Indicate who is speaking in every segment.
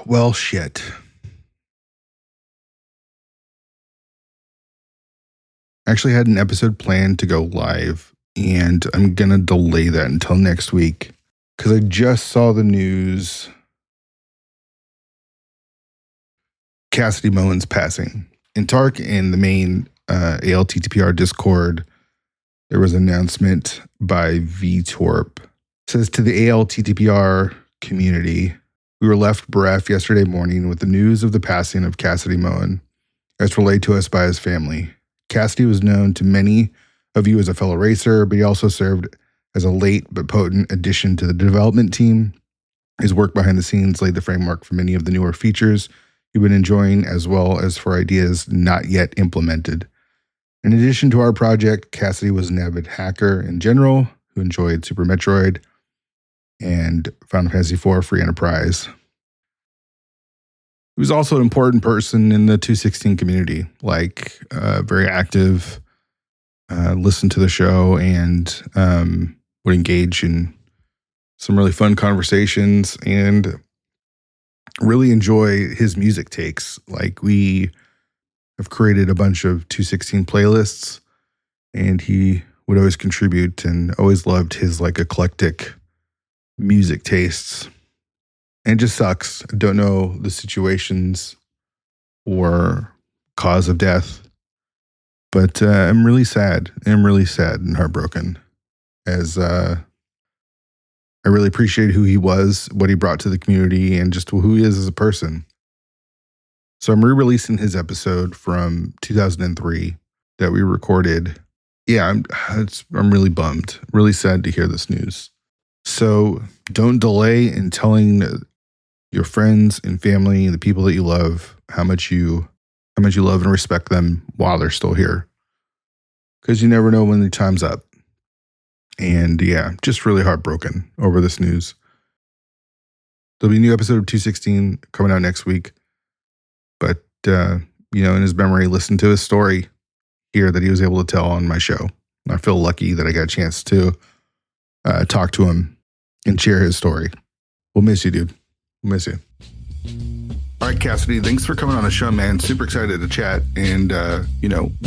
Speaker 1: Well, shit. I actually had an episode planned to go live, and I'm going to delay that until next week because I just saw the news. Cassidymoen's passing. In Tark, in the main ALTTPR Discord, there was an announcement by VTorp. It says, to the ALTTPR community, we were left bereft yesterday morning with the news of the passing of Cassidymoen, as relayed to us by his family. Cassidy was known to many of you as a fellow racer, but he also served as a late but potent addition to the development team. His work behind the scenes laid the framework for many of the newer features you've been enjoying, as well as for ideas not yet implemented. In addition to our project, Cassidy was an avid hacker in general who enjoyed Super Metroid and Final Fantasy IV Free Enterprise. He was also an important person in the 216 community, very active, listened to the show, and would engage in some really fun conversations and really enjoy his music takes. Like, we have created a bunch of 216 playlists, and he would always contribute and always loved his eclectic music tastes. And it just sucks. I don't know the situations or cause of death, but I'm really sad. I'm really sad and heartbroken, as I really appreciate who he was, what he brought to the community, and just who he is as a person. So I'm re-releasing his episode from 2003 that we recorded. Yeah, I'm really bummed, really sad to hear this news. So don't delay in telling your friends and family and the people that you love how much you love and respect them while they're still here, because you never know when the time's up. And yeah, just really heartbroken over this news. There'll be a new episode of 216 coming out next week. But, in his memory, listen to his story here that he was able to tell on my show. I feel lucky that I got a chance to talk to him and share his story. We'll miss you, dude. We'll miss you. All right, Cassidy, thanks for coming on the show, man. Super excited to chat. And,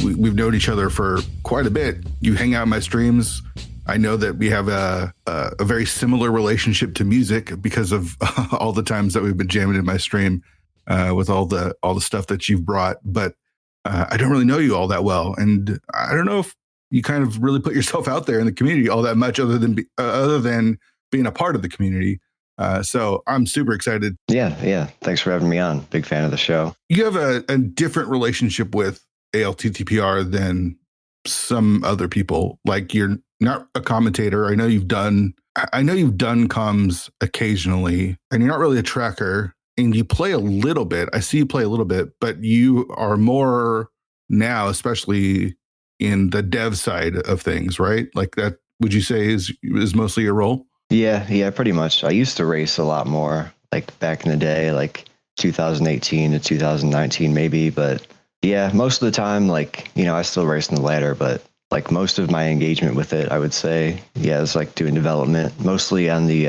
Speaker 1: we've known each other for quite a bit. You hang out in my streams. I know that we have a very similar relationship to music because of all the times that we've been jamming in my stream with all the stuff that you've brought. But I don't really know you all that well, and I don't know if you kind of really put yourself out there in the community all that much, other than being a part of the community. So I'm super excited.
Speaker 2: Yeah. Thanks for having me on. Big fan of the show. You
Speaker 1: have a different relationship with ALTTPR than some other people. Like, you're not a commentator. I know you've done comms occasionally, and you're not really a tracker, and you play a little bit. I see you play a little bit, but you are more now, especially in the dev side of things, right? Like, that, would you say is mostly your role?
Speaker 2: Yeah, pretty much. I used to race a lot more, like back in the day, like 2018 to 2019 maybe, but yeah, most of the time, I still race in the ladder, but most of my engagement with it, I would say, is doing development, mostly on the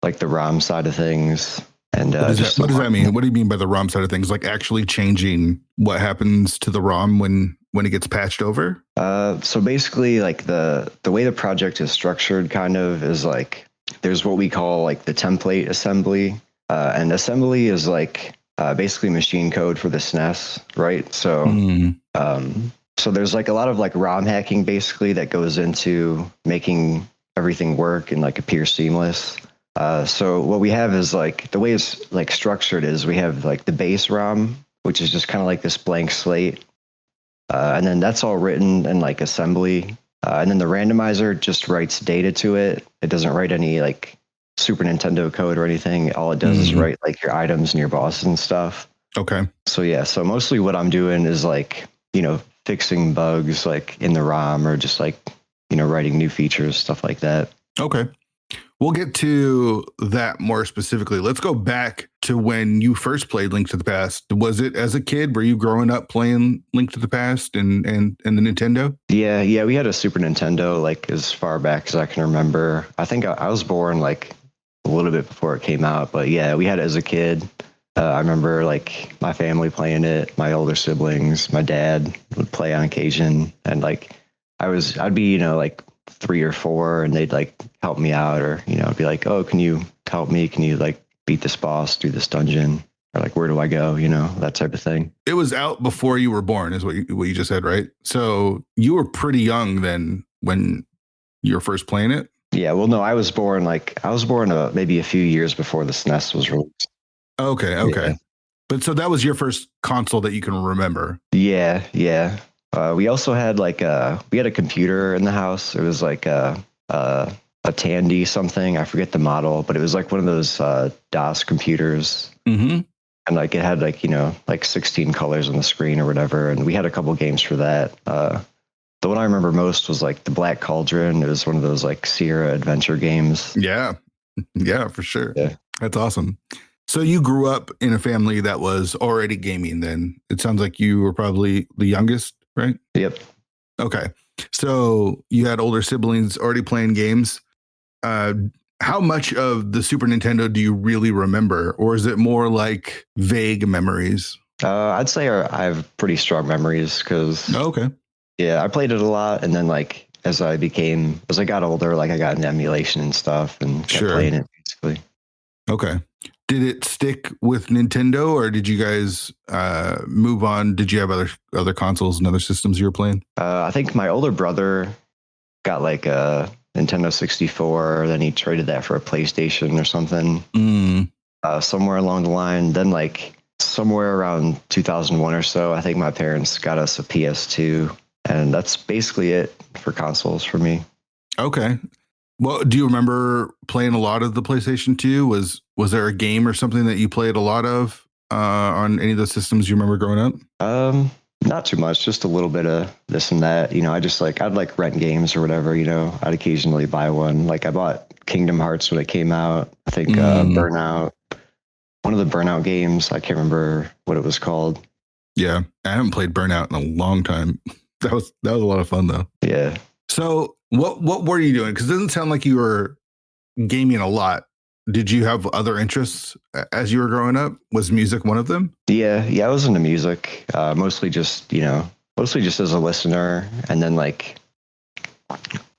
Speaker 2: the ROM side of things. And
Speaker 1: what does that mean? What do you mean by the ROM side of things? Like, actually changing what happens to the ROM when it gets patched over?
Speaker 2: So basically, the way the project is structured kind of is there's what we call the template assembly, and assembly is basically machine code for the SNES, right? So so there's a lot of ROM hacking basically that goes into making everything work and appear seamless. So what we have is the way it's structured is we have the base ROM, which is just kind of this blank slate. And then that's all written in assembly. And then the randomizer just writes data to it. It doesn't write any Super Nintendo code or anything. All it does is write your items and your bosses and stuff.
Speaker 1: Okay.
Speaker 2: So yeah, so mostly what I'm doing is fixing bugs in the ROM, or just writing new features, stuff like that.
Speaker 1: Okay. We'll get to that more specifically. Let's go back to when you first played Link to the Past. Was it as a kid? Were you growing up playing Link to the Past and the Nintendo?
Speaker 2: Yeah. We had a Super Nintendo as far back as I can remember. I think I was born a little bit before it came out, but yeah, we had it as a kid. I remember like my family playing it, my older siblings, my dad would play on occasion, and like I'd be, like 3 or 4, and they'd like help me out, or be like, oh, can you help me? Can you like beat this boss, do this dungeon, or like where do I go? That type of thing.
Speaker 1: It was out before you were born, is what you just said, right? So you were pretty young then when you were first playing it.
Speaker 2: Yeah, well, no, I was born maybe a few years before the SNES was released.
Speaker 1: Okay. Yeah. But so that was your first console that you can remember.
Speaker 2: Yeah. We also had we had a computer in the house. It was like a Tandy something. I forget the model, but it was like one of those DOS computers.
Speaker 1: Mm-hmm.
Speaker 2: And like it had like 16 colors on the screen or whatever. And we had a couple games for that. The one I remember most was like the Black Cauldron. It was one of those like Sierra adventure games.
Speaker 1: Yeah, for sure.
Speaker 2: Yeah.
Speaker 1: That's awesome. So you grew up in a family that was already gaming then. It sounds like you were probably the youngest, right?
Speaker 2: Yep.
Speaker 1: Okay. So you had older siblings already playing games. How much of the Super Nintendo do you really remember? Or is it more like vague memories?
Speaker 2: I'd say I have pretty strong memories because
Speaker 1: okay.
Speaker 2: Yeah, I played it a lot, and then like as I got older, like I got into emulation and stuff and kept playing it basically.
Speaker 1: Okay. Did it stick with Nintendo, or did you guys move on? Did you have other consoles and other systems you were playing?
Speaker 2: I think my older brother got like a Nintendo 64, then he traded that for a PlayStation or something. Somewhere along the line. Then like somewhere around 2001 or so, I think my parents got us a PS2. And that's basically it for consoles for me.
Speaker 1: Okay. Well, do you remember playing a lot of the PlayStation 2? Was there a game or something that you played a lot of on any of the systems you remember growing up?
Speaker 2: Not too much, just a little bit of this and that. I'd like rent games or whatever, I'd occasionally buy one. Like I bought Kingdom Hearts when it came out. I think Burnout, one of the Burnout games. I can't remember what it was called.
Speaker 1: Yeah, I haven't played Burnout in a long time. That was a lot of fun though.
Speaker 2: Yeah.
Speaker 1: So what were you doing? Because it doesn't sound like you were gaming a lot. Did you have other interests as you were growing up? Was music one of them?
Speaker 2: Yeah, I was into music, mostly just as a listener. And then like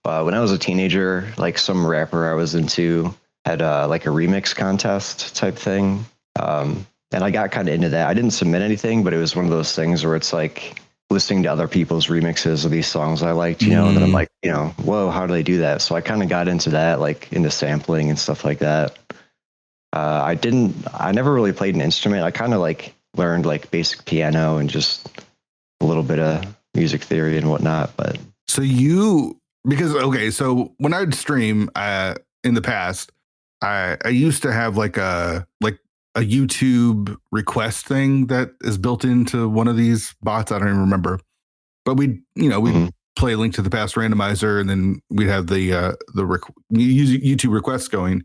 Speaker 2: when I was a teenager, like some rapper I was into had like a remix contest type thing. And I got kind of into that. I didn't submit anything, but it was one of those things where it's like listening to other people's remixes of these songs I liked, and then I'm like, whoa, how do they do that? So I kind of got into that, like into sampling and stuff like that. I never really played an instrument. I kind of like learned like basic piano and just a little bit of music theory and whatnot. But
Speaker 1: so so when I'd stream in the past, I used to have like a YouTube request thing that is built into one of these bots. I don't even remember, but we'd play Link to the Past randomizer, and then we'd have the YouTube requests going,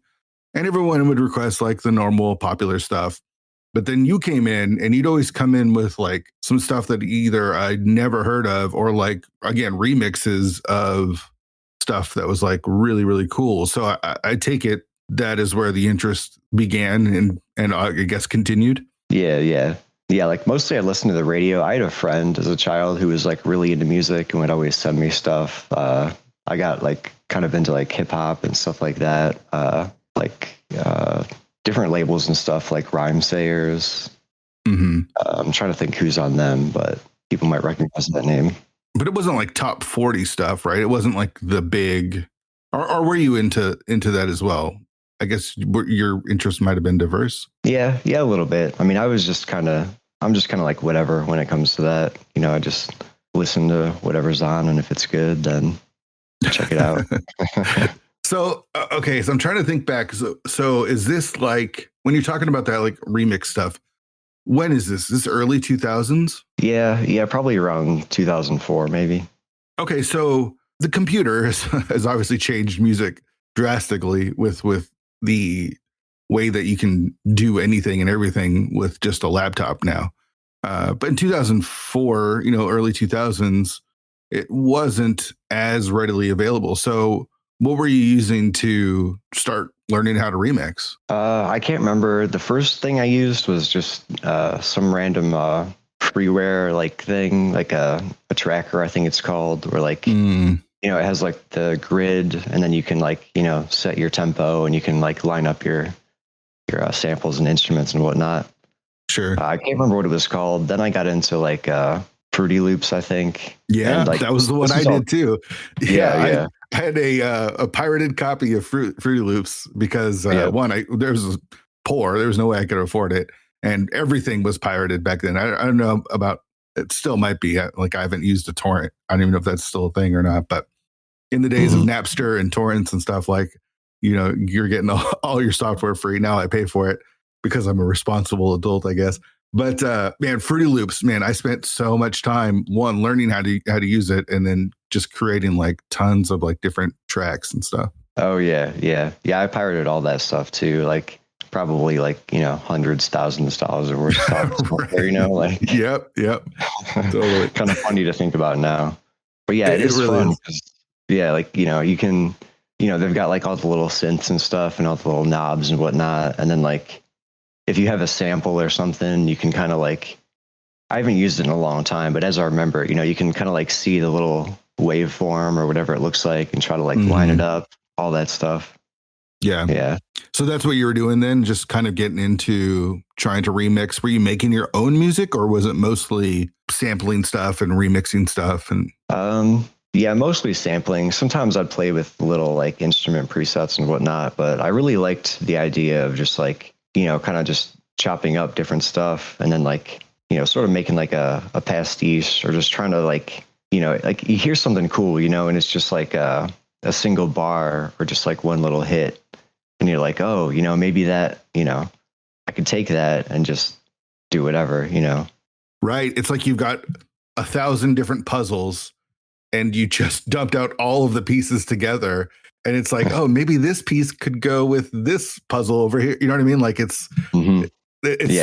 Speaker 1: and everyone would request like the normal popular stuff. But then you came in, and you'd always come in with like some stuff that either I'd never heard of, or like again remixes of stuff that was like really, really cool. So I take it that is where the interest began and I guess continued.
Speaker 2: Yeah. Like mostly I listened to the radio. I had a friend as a child who was like really into music and would always send me stuff. I got like kind of into like hip hop and stuff like that. Different labels and stuff like Rhyme Sayers. I'm trying to think who's on them, but people might recognize that name.
Speaker 1: But it wasn't like top 40 stuff, right? It wasn't like the big, or were you into that as well? I guess your interests might have been diverse.
Speaker 2: Yeah, a little bit. I mean, I'm just kind of like whatever when it comes to that. I just listen to whatever's on, and if it's good, then check it out.
Speaker 1: So I'm trying to think back. So is this like when you're talking about that like remix stuff? When is this? Is this early 2000s?
Speaker 2: Yeah, probably around 2004, maybe.
Speaker 1: Okay, so the computer has obviously changed music drastically with the way that you can do anything and everything with just a laptop now. But in 2004, early 2000s, it wasn't as readily available. So What were you using to start learning how to remix?
Speaker 2: I can't remember. The first thing I used was just some random freeware like thing, like a tracker, I think it's called, where like it has like the grid, and then you can like set your tempo, and you can like line up your samples and instruments and whatnot.
Speaker 1: Sure.
Speaker 2: I can't remember what it was called. Then I got into like Fruity Loops, I think.
Speaker 1: Yeah,
Speaker 2: and, like,
Speaker 1: that was the one I did too.
Speaker 2: Yeah.
Speaker 1: I had a pirated copy of Fruity Loops because one, there was poor. There was no way I could afford it, and everything was pirated back then. I don't know about it. Still might be. Like I haven't used a torrent. I don't even know if that's still a thing or not. But in the days of Napster and torrents and stuff, like you're getting all your software free. Now I pay for it because I'm a responsible adult, I guess. But man, Fruity Loops, man, I spent so much time learning how to use it, and then just creating like tons of like different tracks and stuff.
Speaker 2: Oh yeah. I pirated all that stuff too. Like probably like hundreds, thousands of dollars worth of stuff.
Speaker 1: Right.
Speaker 2: Like
Speaker 1: Yep. Totally.
Speaker 2: Kind of funny to think about now. But yeah, it is really fun. Yeah, like you can they've got like all the little synths and stuff and all the little knobs and whatnot, and then like if you have a sample or something, you can kind of like, I haven't used it in a long time, but as I remember, you can kind of like see the little waveform or whatever it looks like and try to like line it up, all that stuff.
Speaker 1: Yeah. So that's what you were doing then, just kind of getting into trying to remix. Were you making your own music, or was it mostly sampling stuff and remixing stuff? And
Speaker 2: yeah, mostly sampling. Sometimes I'd play with little like instrument presets and whatnot, but I really liked the idea of just like, kind of just chopping up different stuff and then like, sort of making like a pastiche, or just trying to like, like you hear something cool, and it's just like a single bar or just like one little hit. And you're like, oh, maybe that, I could take that and just do whatever,
Speaker 1: Right. It's like you've got 1,000 different puzzles and you just dumped out all of the pieces together. And it's like, oh, maybe this piece could go with this puzzle over here. You know what I mean? Like it's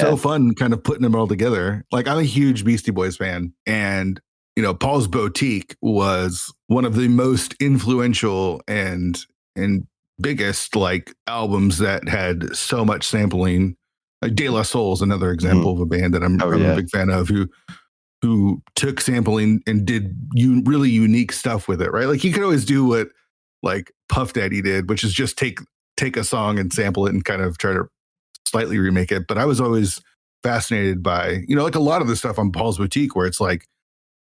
Speaker 1: so fun kind of putting them all together. Like I'm a huge Beastie Boys fan, and Paul's Boutique was one of the most influential and biggest like albums that had so much sampling. Like De La Soul is another example of a band that I'm a big fan of, who took sampling and did really unique stuff with it. Right? Like you could always do what like Puff Daddy did, which is just take a song and sample it and kind of try to slightly remake it. But I was always fascinated by, like a lot of the stuff on Paul's Boutique, where it's like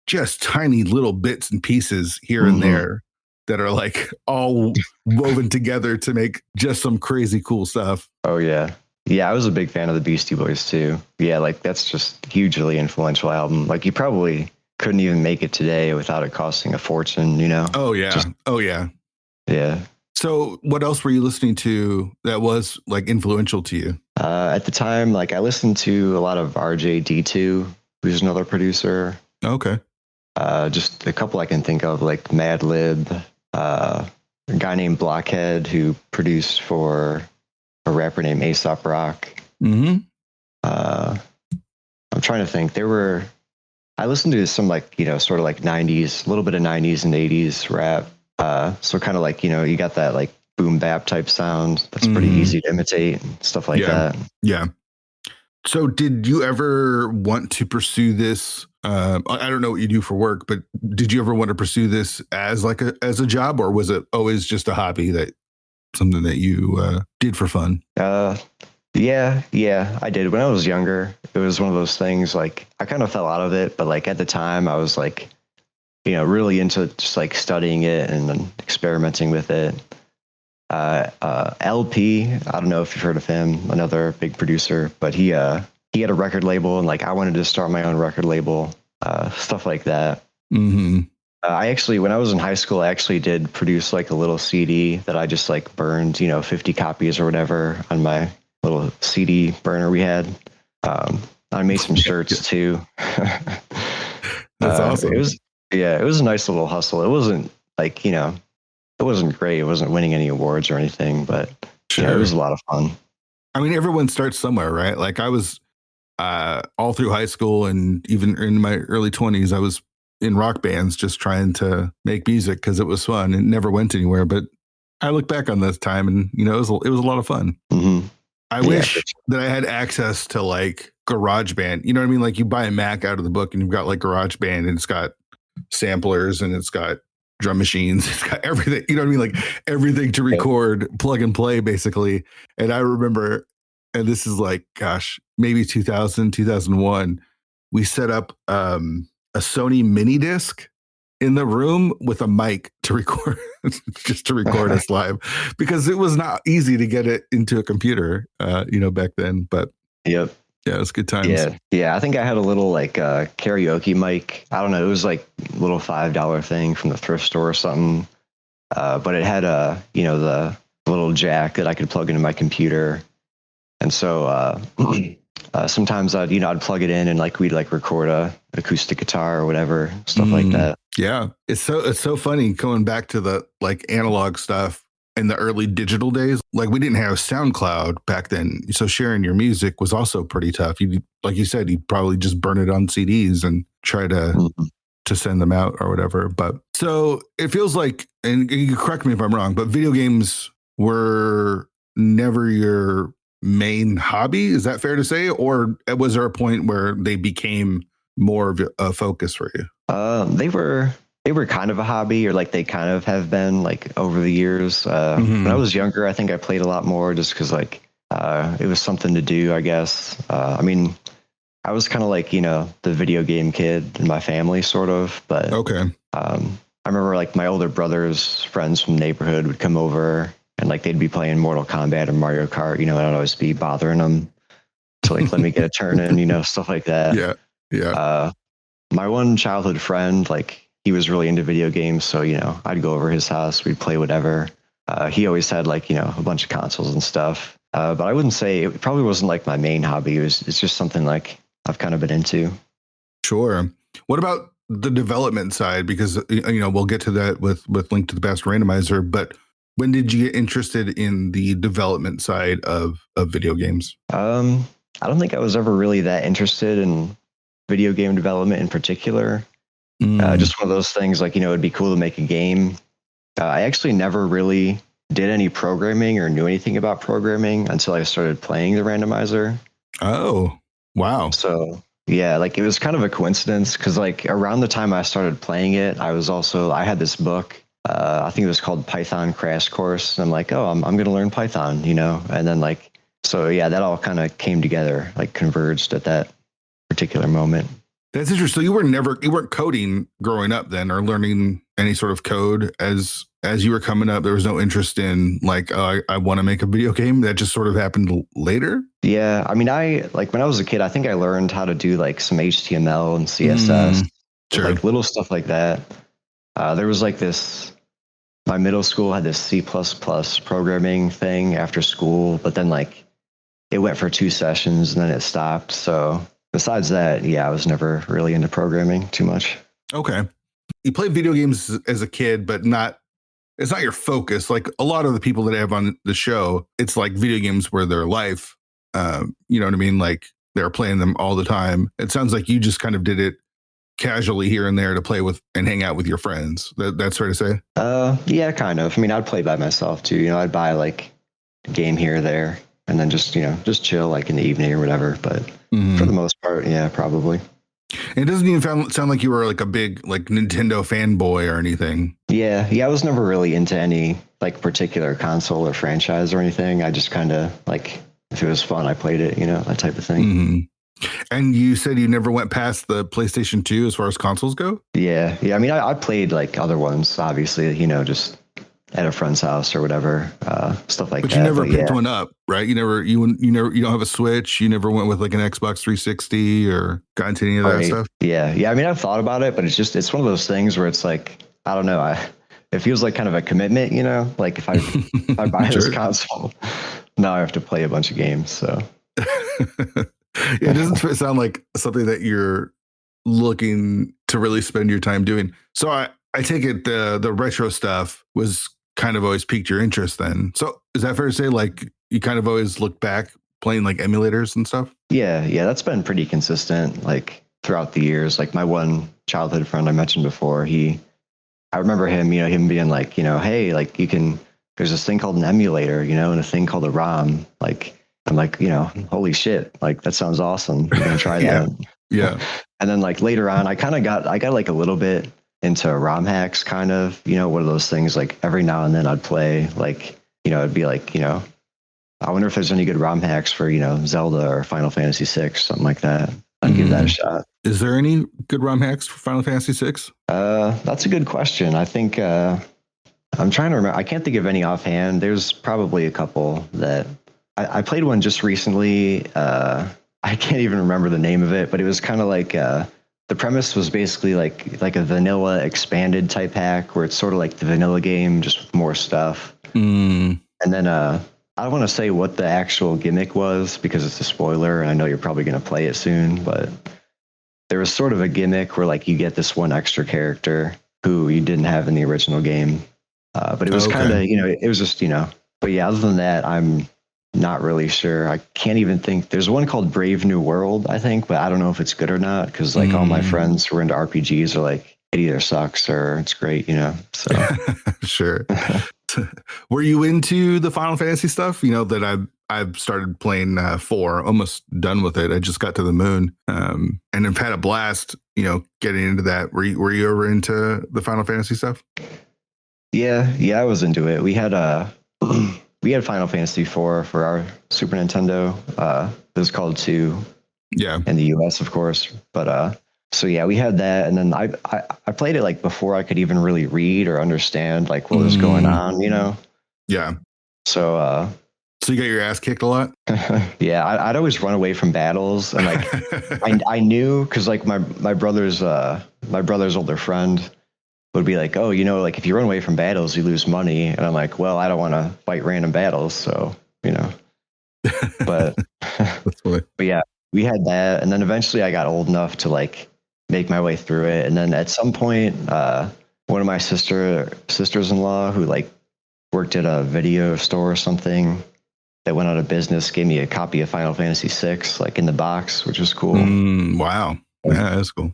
Speaker 1: just tiny little bits and pieces here and there that are like all woven together to make just some crazy cool stuff.
Speaker 2: Oh yeah. Yeah, I was a big fan of the Beastie Boys too. Yeah, like that's just hugely influential album. Like you probably couldn't even make it today without it costing a fortune,
Speaker 1: Oh yeah.
Speaker 2: Yeah.
Speaker 1: So what else were you listening to that was like influential to you?
Speaker 2: At the time, like I listened to a lot of RJD2, who's another producer.
Speaker 1: Okay.
Speaker 2: Just a couple I can think of, like Madlib, a guy named Blockhead who produced for a rapper named Aesop Rock. I'm trying to think. I listened to some like, sort of like 90s, a little bit of 90s and 80s rap. So kind of like, you got that like boom bap type sound that's pretty easy to imitate and stuff like that.
Speaker 1: Yeah. So did you ever want to pursue this? I don't know what you do for work, but did you ever want to pursue this as like as a job, or was it always just a hobby, that something that you did for fun?
Speaker 2: Yeah, I did. When I was younger, it was one of those things like I kind of fell out of it, but like at the time I was like, really into just like studying it and then experimenting with it. LP, I don't know if you've heard of him, another big producer, but he had a record label, and like I wanted to start my own record label, stuff like that. I actually, when I was in high school, I actually did produce like a little CD that I just like burned, 50 copies or whatever on my little CD burner we had. I made some shirts too.
Speaker 1: That's awesome.
Speaker 2: It was a nice little hustle. It wasn't like, it wasn't great. It wasn't winning any awards or anything, but it was a lot of fun.
Speaker 1: I mean, everyone starts somewhere, right? Like I was all through high school and even in my early 20s, I was in rock bands just trying to make music because it was fun. It never went anywhere, but I look back on this time and, you know, it was a lot of fun.
Speaker 2: Mm-hmm.
Speaker 1: I wish that I had access to like GarageBand. You know what I mean? Like you buy a Mac out of the book and you've got like GarageBand and it's got samplers and it's got drum machines. It's got everything. You know what I mean? Like everything to record, plug and play basically. And I remember, and this is like, gosh, maybe 2000, 2001, we set up a Sony mini disc in the room with a mic to record, just to record us live, because it was not easy to get it into a computer, you know, back then. But
Speaker 2: yep.
Speaker 1: Yeah, it was good times.
Speaker 2: Yeah. I think I had a little like karaoke mic. I don't know. It was like a little $5 thing from the thrift store or something. But it had the little jack that I could plug into my computer. And so sometimes I'd plug it in and like we'd like record a acoustic guitar or whatever, stuff like that.
Speaker 1: Yeah. It's so funny going back to the like analog stuff in the early digital days. Like we didn't have SoundCloud back then. So sharing your music was also pretty tough. You, like you said, you'd probably just burn it on CDs and try to send them out or whatever. But so it feels like, and you correct me if I'm wrong, but video games were never your main hobby. Is that fair to say? Or was there a point where they became more of a focus for you?
Speaker 2: They were kind of a hobby, or like they kind of have been like over the years. When I was younger, I think I played a lot more just because like it was something to do, I guess. I mean, I was kind of like, the video game kid in my family, sort of. But
Speaker 1: okay.
Speaker 2: I remember like my older brother's friends from the neighborhood would come over and like they'd be playing Mortal Kombat or Mario Kart, and I'd always be bothering them to like let me get a turn in, stuff like that.
Speaker 1: Yeah.
Speaker 2: My one childhood friend, like he was really into video games, so I'd go over his house, we'd play whatever. He always had like a bunch of consoles and stuff. But I wouldn't say it probably wasn't like my main hobby. It's just something like I've kind of been into.
Speaker 1: Sure. What about the development side? Because we'll get to that with Link to the Past Randomizer. But when did you get interested in the development side of video games?
Speaker 2: I don't think I was ever really that interested in video game development in particular. Just one of those things like, it'd be cool to make a game. I actually never really did any programming or knew anything about programming until I started playing the randomizer.
Speaker 1: Oh, wow.
Speaker 2: So yeah, like it was kind of a coincidence because like around the time I started playing it, I had this book. I think it was called Python Crash Course. And I'm like, oh, I'm going to learn Python, and then like, so yeah, that all kind of came together, like converged at that particular moment.
Speaker 1: That's interesting. So you weren't coding growing up then, or learning any sort of code as you were coming up. There was no interest in like, I want to make a video game. That just sort of happened later.
Speaker 2: Yeah. I mean, when I was a kid, I think I learned how to do like some HTML and CSS,
Speaker 1: sure.
Speaker 2: Like little stuff like that. There was like my middle school had this C++ programming thing after school, but then like it went for 2 sessions and then it stopped. So besides that, yeah, I was never really into programming too much. Okay.
Speaker 1: You played video games as a kid, but it's not your focus. Like a lot of the people that I have on the show, it's like video games were their life. You know what I mean? Like they're playing them all the time. It sounds like you just kind of did it casually here and there to play with and hang out with your friends. That's fair to say?
Speaker 2: Yeah, kind of. I mean, I'd play by myself too. I'd buy like a game here or there and then just chill like in the evening or whatever. But for the most part, yeah, probably.
Speaker 1: It doesn't even sound like you were like a big like Nintendo fanboy or anything.
Speaker 2: Yeah. I was never really into any like particular console or franchise or anything. I just kind of like, if it was fun, I played it, that type of thing.
Speaker 1: Mm-hmm. And you said you never went past the PlayStation 2 as far as consoles go?
Speaker 2: Yeah. I mean, I played like other ones, obviously, just at a friend's house or whatever, stuff like that.
Speaker 1: But you never picked one up, right? You don't have a Switch. You never went with like an Xbox 360 or got into any of that stuff?
Speaker 2: Yeah. I mean, I've thought about it, but it's one of those things where it's like, I don't know. It feels like kind of a commitment, like if I buy this console, now I have to play a bunch of games. So
Speaker 1: it doesn't sound like something that you're looking to really spend your time doing. So I take it the retro stuff was kind of always piqued your interest then. So is that fair to say? Like you kind of always look back playing like emulators and stuff? Yeah,
Speaker 2: that's been pretty consistent like throughout the years. Like my one childhood friend I mentioned before, I remember him, him being like, hey, like you can there's this thing called an emulator, and a thing called a ROM. Like, I'm like, holy shit, like that sounds awesome. I'm gonna try
Speaker 1: Yeah.
Speaker 2: that.
Speaker 1: Yeah.
Speaker 2: And then like later on, I got like a little bit into ROM hacks, kind of, one of those things. Like every now and then I'd play, like, it'd be like, I wonder if there's any good ROM hacks for, Zelda or Final Fantasy VI, something like that. I'd give that a shot.
Speaker 1: Is there any good ROM hacks for Final Fantasy VI?
Speaker 2: That's a good question. I think I'm trying to remember. I can't think of any offhand. There's probably a couple that I played one just recently. I can't even remember the name of it, but it was kind of like the premise was basically like a vanilla expanded type hack where it's sort of like the vanilla game, just with more stuff. And then I don't want to say what the actual gimmick was because it's a spoiler, and I know you're probably going to play it soon, but there was sort of a gimmick where like you get this one extra character who you didn't have in the original game. But it was kind of, it was just, but yeah, other than that, I'm not really sure. I can't even think. There's one called Brave New World, I think, but I don't know if it's good or not because like all my friends who are into RPGs are like, it either sucks or it's great, so.
Speaker 1: Sure. Were you into the Final Fantasy stuff? That I've started playing 4, almost done with it. I just got to the moon, and I've had a blast. Getting into that. Were you ever into the Final Fantasy stuff?
Speaker 2: Yeah, I was into it. We had Final Fantasy 4 for our Super Nintendo. It was called 2.
Speaker 1: Yeah,
Speaker 2: in the US, of course. But so yeah, we had that, and then I played it like before I could even really read or understand like what was going on,
Speaker 1: Yeah.
Speaker 2: So
Speaker 1: you got your ass kicked a lot?
Speaker 2: Yeah, I'd always run away from battles, and like I knew because like my brother's older friend would be like, oh, like if you run away from battles, you lose money, and I'm like, well, I don't want to fight random battles, so but
Speaker 1: That's funny.
Speaker 2: But yeah, we had that, and then eventually I got old enough to like make my way through it, and then at some point, one of my sisters-in-law who like worked at a video store or something that went out of business gave me a copy of Final Fantasy VI, like in the box, which was cool.
Speaker 1: Wow, yeah, that's cool.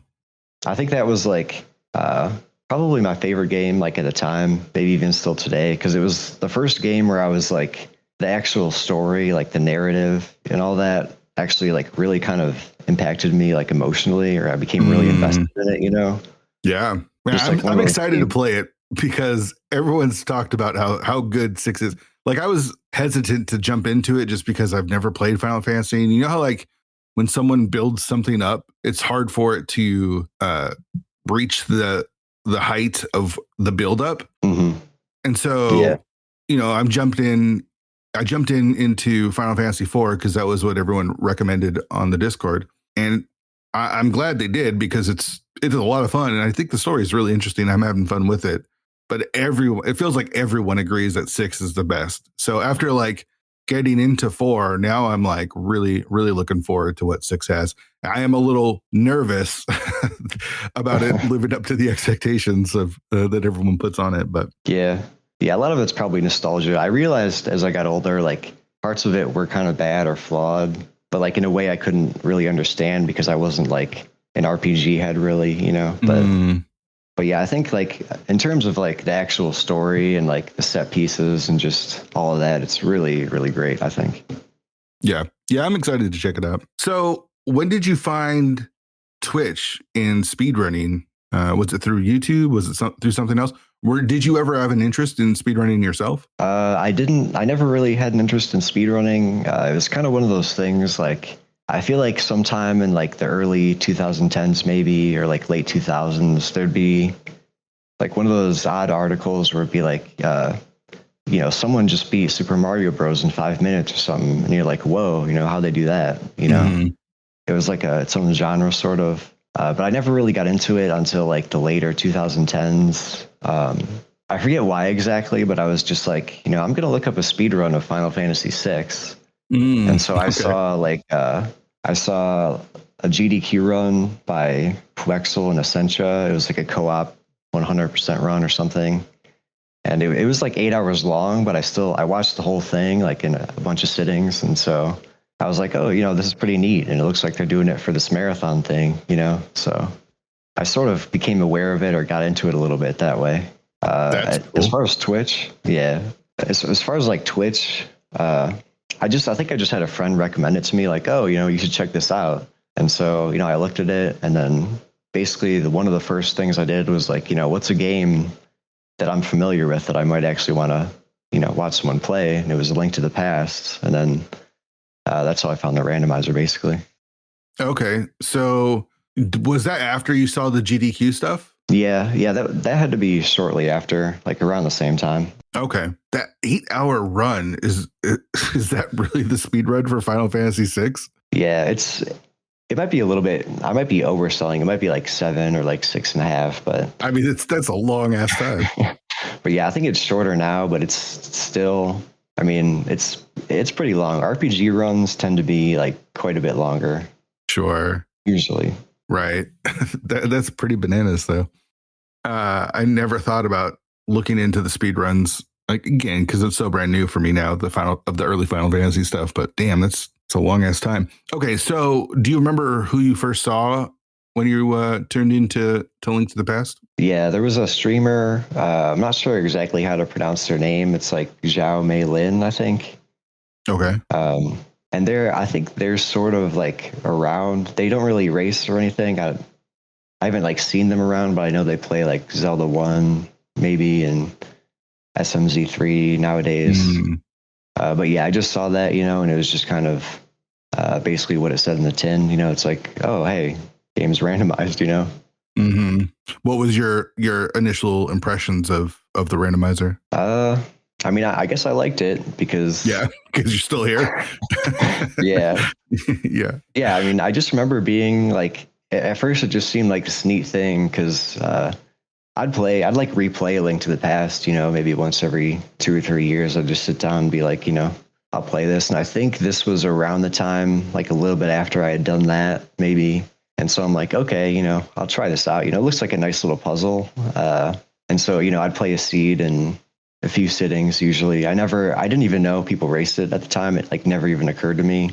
Speaker 2: I think that was like probably my favorite game, like at the time, maybe even still today, because it was the first game where I was like the actual story, like the narrative and all that actually like really kind of impacted me like emotionally, or I became really invested in it,
Speaker 1: Yeah. I'm excited to play it because everyone's talked about how good 6 is. Like I was hesitant to jump into it just because I've never played Final Fantasy. And you know how like when someone builds something up, it's hard for it to reach the height of the buildup. And so, I jumped in into Final Fantasy 4 because that was what everyone recommended on the Discord. And I'm glad they did because it's a lot of fun. And I think the story is really interesting. I'm having fun with it. But it feels like everyone agrees that 6 is the best. So after like getting into 4, now I'm like really, really looking forward to what 6 has. I am a little nervous about it living up to the expectations of that everyone puts on it. But
Speaker 2: yeah, a lot of it's probably nostalgia. I realized as I got older, like parts of it were kind of bad or flawed, but like in a way I couldn't really understand because I wasn't like an RPG head really, But yeah, I think like in terms of like the actual story and like the set pieces and just all of that, it's really, really great, I think.
Speaker 1: Yeah, I'm excited to check it out. So when did you find Twitch in speedrunning? Was it through YouTube? Was it through something else? Did you ever have an interest in speedrunning yourself?
Speaker 2: I didn't. I never really had an interest in speedrunning. It was kind of one of those things like, I feel like sometime in like the early 2010s maybe, or like late 2000s, there'd be like one of those odd articles where it'd be like, someone just beat Super Mario Bros. In 5 minutes or something. And you're like, whoa, how'd they do that? It was like its own genre sort of. But I never really got into it until like the later 2010s. I forget why exactly, but I was just like, I'm going to look up a speed run of Final Fantasy VI. And so I saw a GDQ run by Puexel and Essentia. It was like a co-op 100% run or something. And it was like 8 hours long, but I watched the whole thing like in a bunch of sittings. And so I was like, oh, this is pretty neat. And it looks like they're doing it for this marathon thing, So I sort of became aware of it or got into it a little bit that way.
Speaker 1: That's cool.
Speaker 2: As far as Twitch, yeah. As far as like Twitch, I think I just had a friend recommend it to me, like, oh, you should check this out. And so, I looked at it, and then basically one of the first things I did was like, what's a game that I'm familiar with that I might actually want to, watch someone play. And it was A Link to the Past. And then that's how I found the randomizer, basically.
Speaker 1: Okay. So was that after you saw the GDQ stuff?
Speaker 2: Yeah. That had to be shortly after, like around the same time.
Speaker 1: Okay. That 8-hour run is that really the speed run for Final Fantasy VI?
Speaker 2: Yeah, it might be a little bit, I might be overselling. It might be like 7 or like 6.5, but
Speaker 1: I mean, that's a long ass time.
Speaker 2: But yeah, I think it's shorter now, but it's still, I mean, it's pretty long. RPG runs tend to be like quite a bit longer.
Speaker 1: Sure.
Speaker 2: Usually.
Speaker 1: Right. That's pretty bananas though. I never thought about looking into the speed runs, like, again, because it's so brand new for me now, the early Final Fantasy stuff. But damn, it's a long ass time. Okay, so do you remember who you first saw when you turned into Link to the Past?
Speaker 2: Yeah, there was a streamer. I'm not sure exactly how to pronounce their name. It's like Zhao Mei Lin, I think.
Speaker 1: Okay.
Speaker 2: And I think they're sort of like around. They don't really race or anything. I haven't like seen them around, but I know they play like Zelda 1 maybe and SMZ3 nowadays. But yeah, I just saw that, and it was just kind of basically what it said in the tin. It's like, oh, hey, game's randomized,
Speaker 1: What was your initial impressions of the randomizer?
Speaker 2: I mean, I guess I liked it because
Speaker 1: you're still here.
Speaker 2: Yeah.
Speaker 1: Yeah.
Speaker 2: I mean, I just remember being like, at first it just seemed like this neat thing because I'd like replay A Link to the Past, maybe once every 2 or 3 years. I'd just sit down and be like, I'll play this. And I think this was around the time, like a little bit after I had done that, maybe. And so I'm like, okay, I'll try this out. It looks like a nice little puzzle. And so, I'd play a seed in a few sittings usually. I didn't even know people raced it at the time. It like never even occurred to me.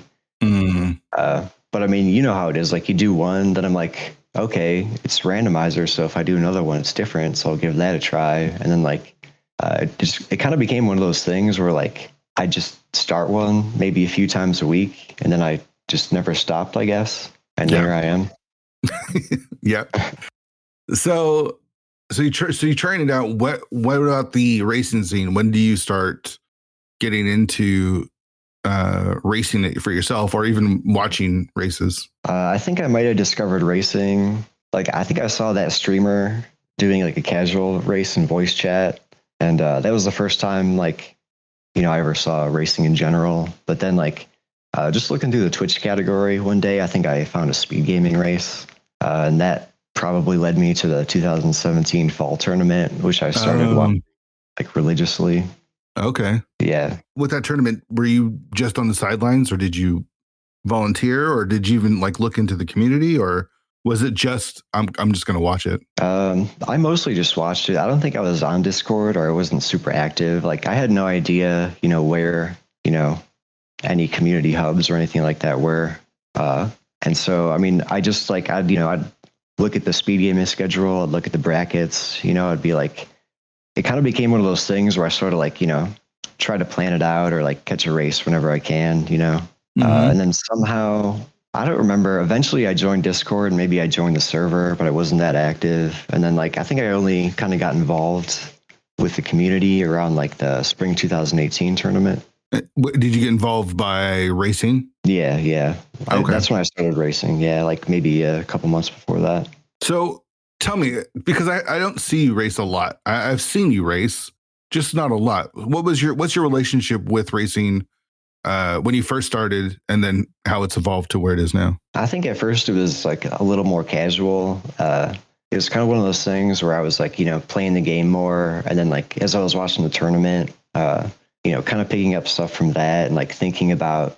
Speaker 2: But I mean, you know how it is. Like you do one, then I'm like, okay, it's randomizer. So if I do another one, it's different. So I'll give that a try. And then like, it kind of became one of those things where like, I just start one maybe a few times a week. And then I just never stopped, I guess. And here I am.
Speaker 1: Yep. So you're trying it out. What about the racing scene? When do you start getting into racing it for yourself or even watching races?
Speaker 2: I think I might have discovered racing. Like, I think I saw that streamer doing like a casual race in voice chat. And that was the first time, like, I ever saw racing in general. But then like, just looking through the Twitch category one day, I think I found a speed gaming race. And that probably led me to the 2017 fall tournament, which I started watching like religiously.
Speaker 1: Okay.
Speaker 2: Yeah.
Speaker 1: With that tournament, were you just on the sidelines or did you volunteer or did you even like look into the community or was it just, I'm just going to watch it?
Speaker 2: I mostly just watched it. I don't think I was on Discord or I wasn't super active. Like I had no idea, where, any community hubs or anything like that were. And so, I mean, I just like, I'd look at the speed gaming schedule, I'd look at the brackets, I'd be like, it kind of became one of those things where I sort of like, try to plan it out or like catch a race whenever I can, and then somehow, I don't remember, eventually I joined Discord and maybe I joined the server, but I wasn't that active. And then like, I think I only kind of got involved with the community around like the spring 2018 tournament.
Speaker 1: Did you get involved by racing?
Speaker 2: Yeah.
Speaker 1: Okay.
Speaker 2: That's when I started racing. Yeah, like maybe a couple months before that.
Speaker 1: So tell me, because I don't see you race a lot. I've seen you race, just not a lot. What's your relationship with racing when you first started and then how it's evolved to where it is now?
Speaker 2: I think at first it was like a little more casual. It was kind of one of those things where I was like, playing the game more. And then like, as I was watching the tournament, kind of picking up stuff from that and like thinking about,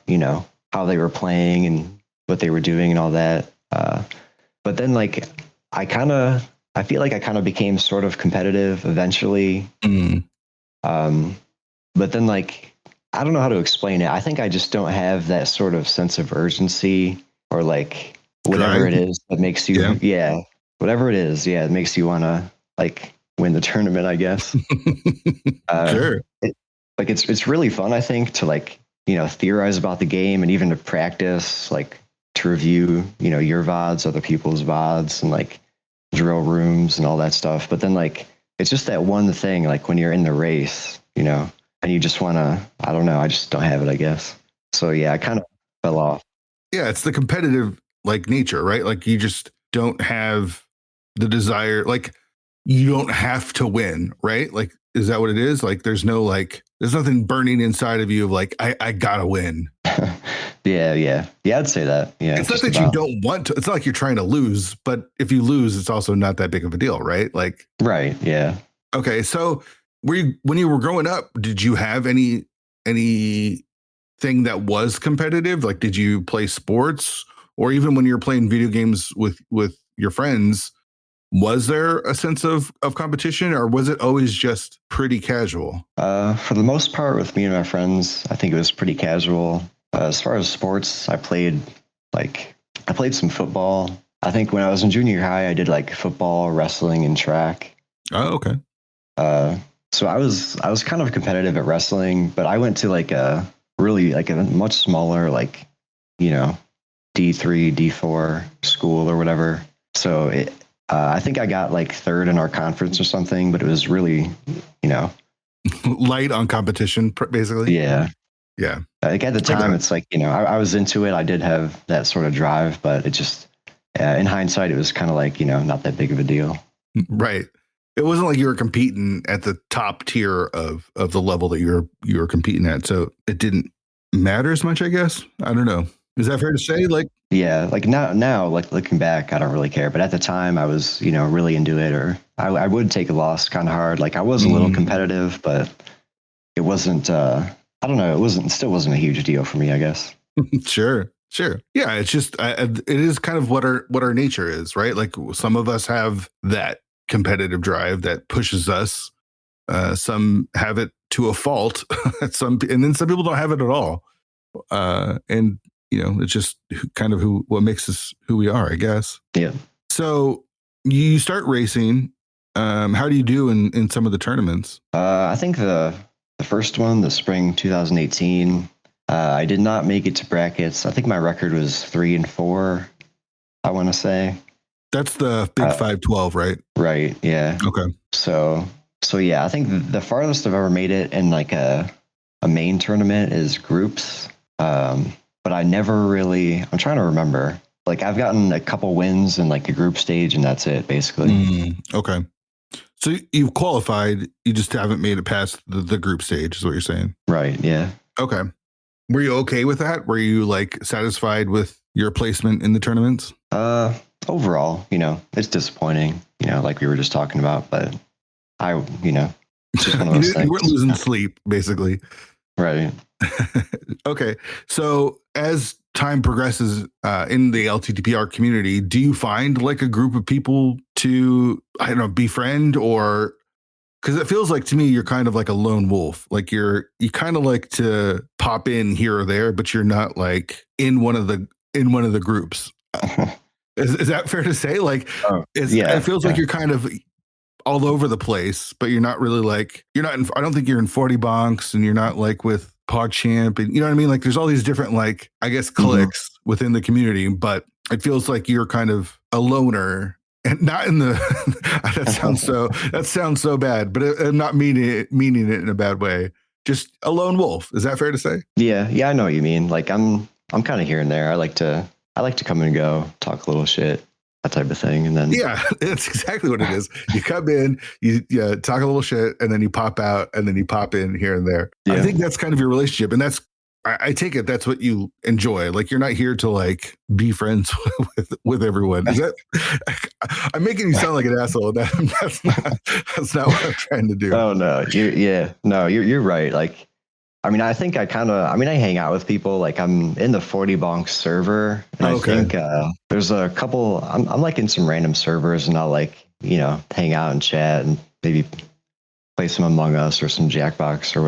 Speaker 2: how they were playing and what they were doing and all that. But then like, I feel like I kind of became sort of competitive eventually. But then like, I don't know how to explain it. I think I just don't have that sort of sense of urgency or like whatever it is that makes you, whatever it is. Yeah. It makes you want to like win the tournament, I guess.
Speaker 1: Sure.
Speaker 2: But like it's really fun, I think, to like, theorize about the game and even to practice, like to review, your VODs, other people's VODs, and like drill rooms and all that stuff. But then like it's just that one thing, like when you're in the race, and you just want to, I don't know, I just don't have it, I guess. So yeah, I kind of fell off.
Speaker 1: Yeah, it's the competitive like nature, right? Like you just don't have the desire, like you don't have to win, right? Like, is that what it is? Like there's nothing burning inside of you of like, I gotta win.
Speaker 2: Yeah, I'd say that. Yeah,
Speaker 1: it's not that you don't want to. It's not like you're trying to lose, but if you lose, it's also not that big of a deal, right? Like,
Speaker 2: right, yeah.
Speaker 1: Okay, so when you were growing up, did you have anything that was competitive? Like, did you play sports, or even when you were playing video games with your friends? Was there a sense of competition, or was it always just pretty casual?
Speaker 2: For the most part, with me and my friends, I think it was pretty casual. As far as sports, I played some football. I think when I was in junior high, I did like football, wrestling, and track.
Speaker 1: Oh, okay.
Speaker 2: So I was kind of competitive at wrestling, but I went to like a much smaller, like, D3, D4 school or whatever. So I think I got like third in our conference or something, but it was really,
Speaker 1: light on competition, basically.
Speaker 2: Yeah.
Speaker 1: Yeah.
Speaker 2: Like at the time, it's like, I was into it. I did have that sort of drive, but it just, in hindsight, it was kind of like, not that big of a deal.
Speaker 1: Right. It wasn't like you were competing at the top tier of the level that you were competing at. So it didn't matter as much, I guess. I don't know. Is that fair to say? Like,
Speaker 2: yeah, like now, like looking back, I don't really care. But at the time, I was, really into it, or I would take a loss kind of hard. Like I was a little competitive, but it wasn't. I don't know. Still wasn't a huge deal for me, I guess.
Speaker 1: Sure. Yeah, it's just it is kind of what our nature is, right? Like some of us have that competitive drive that pushes us. Some have it to a fault. And then some people don't have it at all. And it's just kind of what makes us who we are, I guess.
Speaker 2: Yeah.
Speaker 1: So you start racing. How do you do in some of the tournaments?
Speaker 2: I think the first one, the spring 2018, I did not make it to brackets. I think my record was 3-4. I want to say.
Speaker 1: That's the big 512, right?
Speaker 2: Right. Yeah.
Speaker 1: Okay.
Speaker 2: So yeah, I think the farthest I've ever made it in like a main tournament is groups. But I never really, I'm trying to remember, like I've gotten a couple wins in like the group stage and that's it basically.
Speaker 1: Okay. So you've qualified, you just haven't made it past the group stage is what you're saying.
Speaker 2: Right. Yeah.
Speaker 1: Okay. Were you okay with that? Were you like satisfied with your placement in the tournaments?
Speaker 2: Overall, it's disappointing, like we were just talking about, but just one of those things.
Speaker 1: You weren't losing sleep basically.
Speaker 2: Right.
Speaker 1: Okay. So as time progresses in the LTTPR community, do you find like a group of people to, I don't know, befriend, or because it feels like to me you're kind of like a lone wolf. Like you kind of like to pop in here or there, but you're not like in one of the groups. Is that fair to say? Like, it feels like you're kind of all over the place, but you're not really like, I don't think you're in 40 bonks and you're not like with PogChamp, and you know what I mean? Like there's all these different, like, I guess cliques within the community, but it feels like you're kind of a loner and not in the, that sounds so bad, but I'm not meaning it in a bad way. Just a lone wolf. Is that fair to say?
Speaker 2: Yeah. I know what you mean. Like I'm kind of here and there. I like to come and go, talk a little shit, that type of thing. And then,
Speaker 1: yeah, that's exactly what it is. You come in, you talk a little shit, and then you pop out, and then you pop in here and there. Yeah. I think that's kind of your relationship. And that's, I take it that's what you enjoy. Like you're not here to like be friends with everyone. Is that, I'm making you sound like an asshole. That's not what I'm trying to do.
Speaker 2: Oh no. You're right. Like, I mean, I think I hang out with people. Like I'm in the 40 bonk server, and I think there's a couple. I'm like in some random servers, and I'll like hang out and chat and maybe play some Among Us or some Jackbox or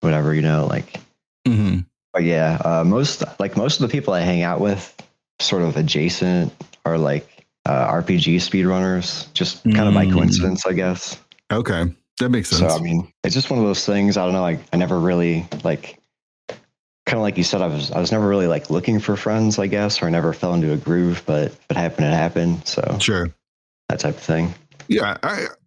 Speaker 2: whatever. Like.
Speaker 1: Mm-hmm.
Speaker 2: But yeah, most of the people I hang out with, sort of adjacent, are like RPG speedrunners, just kind of by coincidence, I guess.
Speaker 1: Okay. That makes sense.
Speaker 2: So, I mean, it's just one of those things. I don't know. I never really like, kind of like you said, I was never really like looking for friends, I guess, or I never fell into a groove, but if it happened, it happened. So
Speaker 1: Sure.
Speaker 2: that type of thing.
Speaker 1: Yeah,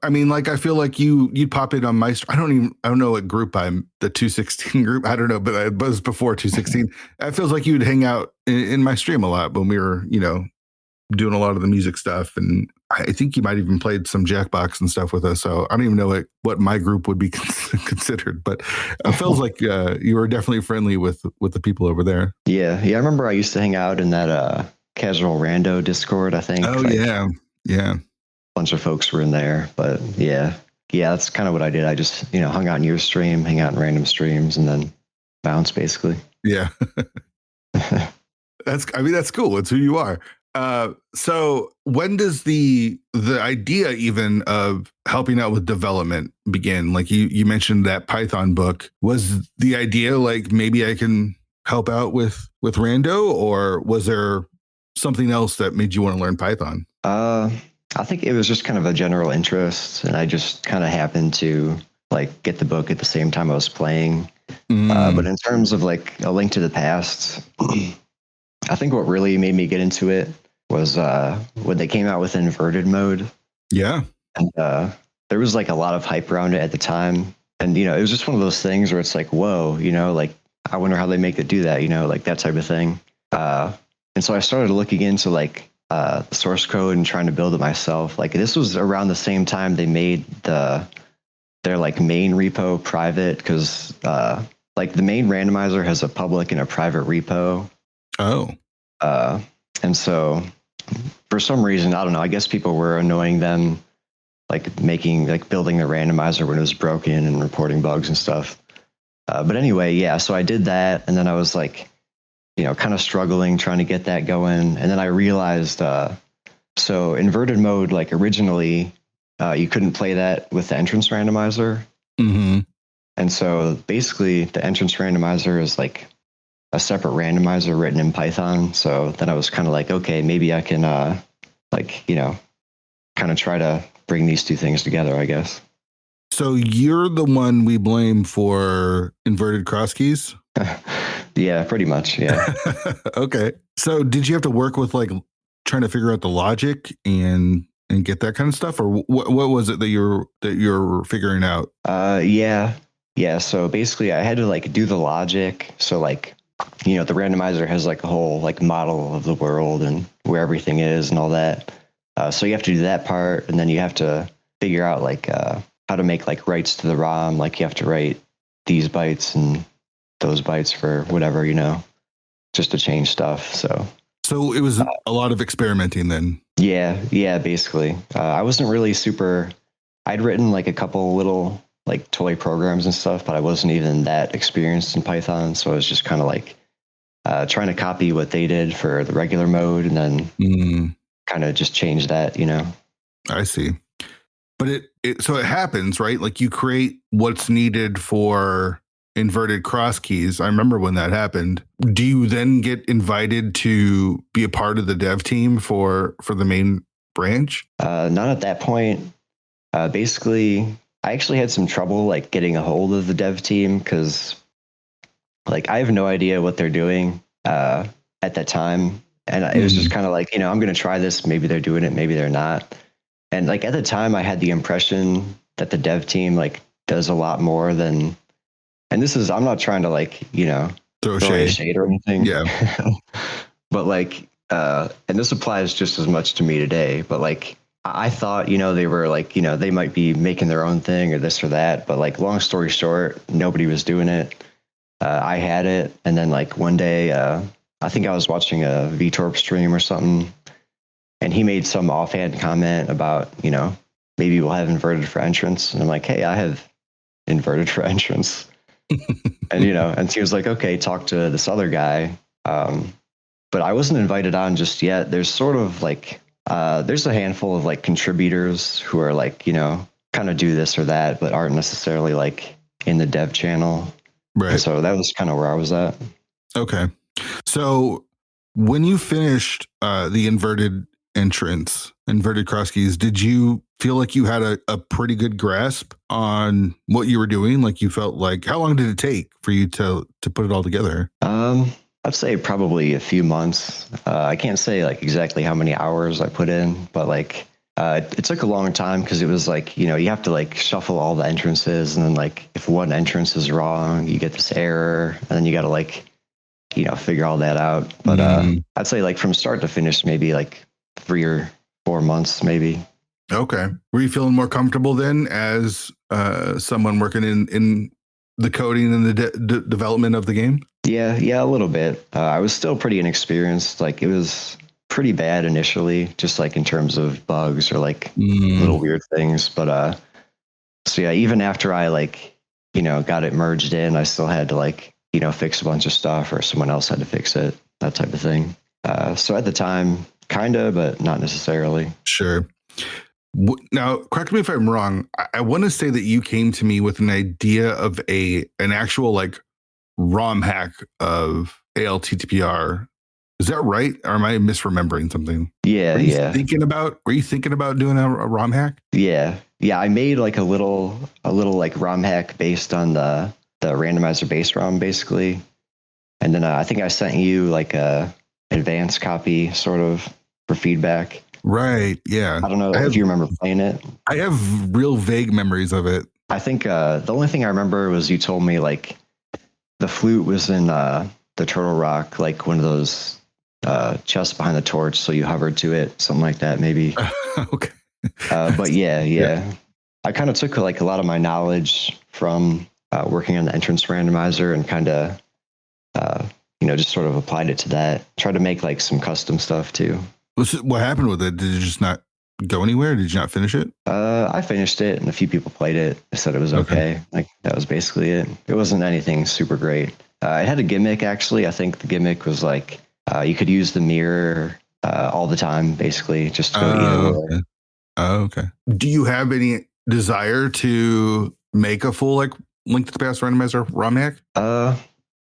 Speaker 1: I mean, like, I feel like you'd pop in on my. I don't know what group I'm, the 216 group. I don't know, but it was before 216. It feels like you'd hang out in my stream a lot when we were, doing a lot of the music stuff, and I think you might even played some Jackbox and stuff with us. So I don't even know what my group would be considered, but it feels like you were definitely friendly with the people over there.
Speaker 2: Yeah. I remember I used to hang out in that casual rando Discord. I think.
Speaker 1: Oh yeah.
Speaker 2: Bunch of folks were in there, but yeah, that's kind of what I did. I just hung out in your stream, hang out in random streams, and then bounce basically.
Speaker 1: Yeah. That's cool. It's who you are. So when does the idea even of helping out with development begin? Like you mentioned that Python book. Was the idea like maybe I can help out with rando, or was there something else that made you want to learn Python?
Speaker 2: I think it was just kind of a general interest, and I just kind of happened to like get the book at the same time I was playing. But in terms of like A Link to the Past, I think what really made me get into it was when they came out with inverted mode.
Speaker 1: Yeah.
Speaker 2: And there was like a lot of hype around it at the time. And, it was just one of those things where it's like, whoa, like, I wonder how they make it do that, like that type of thing. And so I started looking into like the source code and trying to build it myself. Like this was around the same time they made their like main repo private, because like the main randomizer has a public and a private repo.
Speaker 1: Oh.
Speaker 2: And so for some reason, I don't know, I guess people were annoying them, like building the randomizer when it was broken and reporting bugs and stuff. But anyway, yeah, so I did that, and then I was like, kind of struggling trying to get that going. And then I realized, so inverted mode, like originally, you couldn't play that with the entrance randomizer.
Speaker 1: Mm-hmm.
Speaker 2: And so basically the entrance randomizer is like a separate randomizer written in Python. So then I was kind of like, okay, maybe I can kind of try to bring these two things together, I guess.
Speaker 1: So you're the one we blame for inverted cross keys?
Speaker 2: Yeah, pretty much. Yeah.
Speaker 1: Okay. So did you have to work with like trying to figure out the logic and get that kind of stuff, or what was it that you're figuring out?
Speaker 2: Yeah. So basically I had to like do the logic. So like, the randomizer has like a whole like model of the world and where everything is and all that. So you have to do that part, and then you have to figure out like how to make like writes to the ROM. Like you have to write these bytes and those bytes for whatever, just to change stuff. So
Speaker 1: it was a lot of experimenting then.
Speaker 2: Yeah, basically. I wasn't really I'd written like a couple little like toy programs and stuff, but I wasn't even that experienced in Python. So I was just kind of like trying to copy what they did for the regular mode, and then kind of just change that,
Speaker 1: I see. But so it happens, right? Like you create what's needed for inverted cross keys. I remember when that happened. Do you then get invited to be a part of the dev team for the main branch?
Speaker 2: Not at that point. Basically, I actually had some trouble like getting a hold of the dev team, because like I have no idea what they're doing at that time. And it was just kind of like, I'm going to try this. Maybe they're doing it, maybe they're not. And like at the time I had the impression that the dev team like does a lot more than, and this is, I'm not trying to like,
Speaker 1: throw
Speaker 2: shade or anything.
Speaker 1: Yeah.
Speaker 2: But like, and this applies just as much to me today, but like, I thought, they were like, they might be making their own thing or this or that. But like, long story short, nobody was doing it. I had it. And then like one day, I think I was watching a VTorp stream or something, and he made some offhand comment about, maybe we'll have inverted for entrance. And I'm like, hey, I have inverted for entrance. And, and he was like, okay, talk to this other guy. But I wasn't invited on just yet. There's sort of like, there's a handful of like contributors who are like, kind of do this or that, but aren't necessarily like in the dev channel.
Speaker 1: Right.
Speaker 2: And so that was kind of where I was at.
Speaker 1: Okay. So when you finished the inverted entrance, inverted cross keys, did you feel like you had a pretty good grasp on what you were doing? Like you felt like, how long did it take for you to put it all together?
Speaker 2: I'd say probably a few months. I can't say like exactly how many hours I put in, but like it took a long time because it was like, you have to like shuffle all the entrances, and then like if one entrance is wrong, you get this error, and then you got to like, figure all that out. But I'd say like from start to finish, maybe like 3 or 4 months, maybe.
Speaker 1: Okay. Were you feeling more comfortable then as someone working in the coding and the development of the game?
Speaker 2: Yeah, a little bit. I was still pretty inexperienced. Like it was pretty bad initially, just like in terms of bugs or like little weird things. But so yeah, even after I like, got it merged in, I still had to like, fix a bunch of stuff, or someone else had to fix it, that type of thing. So at the time, kind of, but not necessarily.
Speaker 1: Sure. Now, correct me if I'm wrong. I want to say that you came to me with an idea of an actual like ROM hack of ALTTPR. Is that right? Or am I misremembering something?
Speaker 2: Yeah,
Speaker 1: were you thinking about doing a ROM hack?
Speaker 2: Yeah. I made like a little like ROM hack based on the randomizer base ROM, basically. And then I think I sent you like a advanced copy sort of for feedback.
Speaker 1: Right. Yeah.
Speaker 2: I don't know if you remember playing it.
Speaker 1: I have real vague memories of it.
Speaker 2: I think the only thing I remember was you told me like the flute was in the Turtle Rock, like one of those chests behind the torch. So you hovered to it, something like that, maybe.
Speaker 1: Okay.
Speaker 2: But yeah. I kind of took like a lot of my knowledge from working on the entrance randomizer and kind of, just sort of applied it to that. Tried to make like some custom stuff too.
Speaker 1: What happened with it? Did it just not go anywhere? Did you not finish it?
Speaker 2: I finished it, and a few people played it. They said it was okay. Like that was basically it. It wasn't anything super great. It had a gimmick, actually. I think the gimmick was like you could use the mirror all the time, basically, just to go either way.
Speaker 1: Okay. Do you have any desire to make a full like Link to the Past randomizer ROM hack?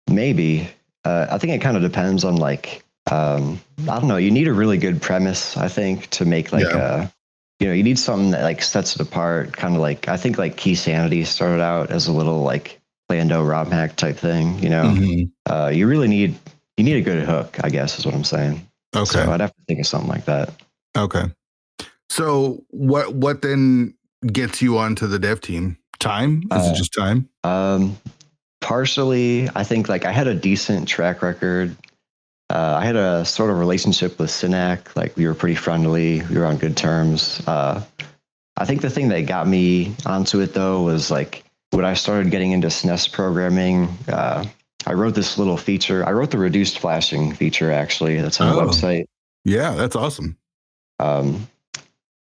Speaker 2: Maybe. I think it kind of depends on like. I don't know. You need a really good premise, I think, to make like you need something that like sets it apart. Kind of like, I think like Key Sanity started out as a little like Play-Doh ROM hack type thing. You really need a good hook, I guess, is what I'm saying.
Speaker 1: Okay.
Speaker 2: So I'd have to think of something like that.
Speaker 1: Okay. So what then gets you onto the dev team? Time? Is it just time?
Speaker 2: Partially, I think like I had a decent track record. I had a sort of relationship with Synac. Like we were pretty friendly. We were on good terms. I think the thing that got me onto it though was like when I started getting into SNES programming. I wrote this little feature. I wrote the reduced flashing feature, actually. That's on the website.
Speaker 1: Yeah, that's awesome.
Speaker 2: And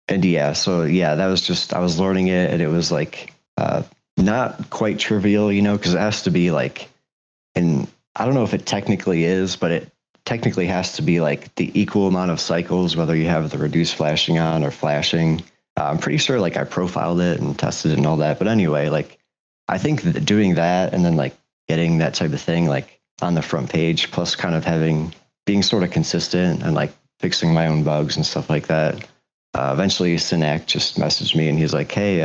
Speaker 2: yeah, so yeah, that was just, I was learning it, and it was like not quite trivial, because it has to be like, and I don't know if it technically is, but it technically has to be like the equal amount of cycles, whether you have the reduced flashing on or flashing. I'm pretty sure like I profiled it and tested it and all that. But anyway, like I think that doing that and then like getting that type of thing like on the front page, plus kind of being sort of consistent and like fixing my own bugs and stuff like that. Eventually Synac just messaged me and he's like, hey,